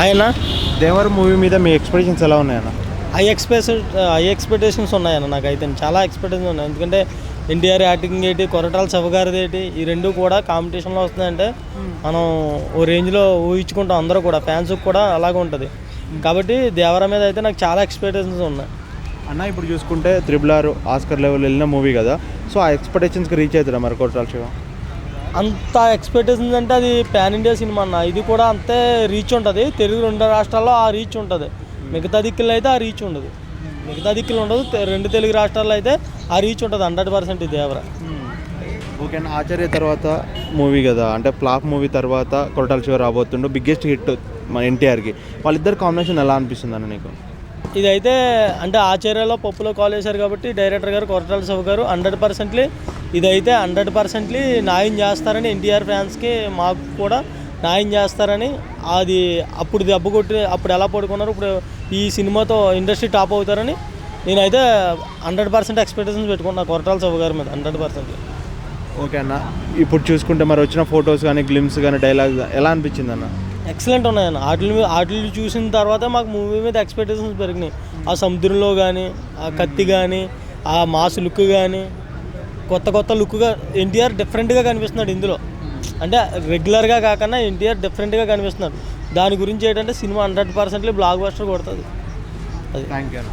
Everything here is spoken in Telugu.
ఆయన దేవర్ మూవీ మీద మీ ఎక్స్పెక్టేషన్స్ ఎలా ఉన్నాయన్న? హై ఎక్స్పెక్టేషన్స్ ఉన్నాయన్న. నాకైతే చాలా ఎక్స్పెక్టేషన్స్ ఉన్నాయి. ఎందుకంటే ఎన్టీఆర్ యాక్టింగ్ ఏంటి, కొరటాల శివగారిది ఏంటి, ఈ రెండు కూడా కాంపిటీషన్లో వస్తున్నాయంటే మనం ఓ రేంజ్లో ఊహించుకుంటాం. అందరూ కూడా ఫ్యాన్స్కి కూడా అలాగే ఉంటుంది. కాబట్టి దేవర మీద అయితే నాకు చాలా ఎక్స్పెక్టేషన్స్ ఉన్నాయి అన్న. ఇప్పుడు చూసుకుంటే RRR ఆస్కర్ లెవెల్ వెళ్ళిన మూవీ కదా, సో ఆ ఎక్స్పెక్టేషన్స్కి రీచ్ అవుతారా మరి కొరటాల శివ? అంత ఎక్స్పెక్టేషన్స్ అంటే అది పాన్ ఇండియా సినిమా అన్న. ఇది కూడా అంతే రీచ్ ఉంటుంది. తెలుగు 2 రాష్ట్రాల్లో ఆ రీచ్ ఉంటుంది. మిగతా దిక్కుల్లో అయితే ఆ రీచ్ ఉండదు. మిగతా దిక్కులు ఉండదు. 2 తెలుగు రాష్ట్రాల్లో అయితే ఆ రీచ్ ఉంటుంది 100% దేవర. ఓకే అన్న. ఆచార్య తర్వాత మూవీ కదా, అంటే ఫ్లాప్ మూవీ తర్వాత కొరటాల శివ రాబోతుండు, బిగ్గెస్ట్ హిట్ మన ఎన్టీఆర్కి. వాళ్ళిద్దరు కాంబినేషన్ ఎలా అనిపిస్తుంది అన్న నీకు? ఇదైతే అంటే ఆచార్యలో పప్పులో కాల్ చేశారు కాబట్టి డైరెక్టర్ గారు కొరటాల శివ గారు 100% ఇదైతే 100% న్యాయం చేస్తారని ఎన్టీఆర్ ఫ్యాన్స్కి మాకు కూడా న్యాయం చేస్తారని, అది అప్పుడు దెబ్బ కొట్టి అప్పుడు ఎలా పడుకున్నారు, ఇప్పుడు ఈ సినిమాతో ఇండస్ట్రీ టాప్ అవుతారని నేనైతే 100% ఎక్స్పెక్టేషన్స్ పెట్టుకున్నాను కొరటాల శివ గారి మీద 100%. ఓకే అన్న. ఇప్పుడు చూసుకుంటే మరి వచ్చిన ఫొటోస్ కానీ గ్లిమ్స్ కానీ డైలాగ్స్ ఎలా అనిపించింది అన్న? ఎక్సలెంట్ ఉన్నాయన్న. వాటిని చూసిన తర్వాత మాకు మూవీ మీద ఎక్స్పెక్టేషన్స్ పెరిగినాయి. ఆ సముద్రంలో కానీ, ఆ కత్తి కానీ, ఆ మాస్ లుక్ కానీ, కొత్త లుక్గా ఎన్టీఆర్ డిఫరెంట్గా కనిపిస్తున్నాడు ఇందులో. అంటే రెగ్యులర్గా కాకుండా ఎన్టీఆర్ డిఫరెంట్గా కనిపిస్తున్నాడు. దాని గురించి ఏంటంటే సినిమా 100% బ్లాక్ బస్టర్ కొడుతుంది. అది థ్యాంక్ యూ.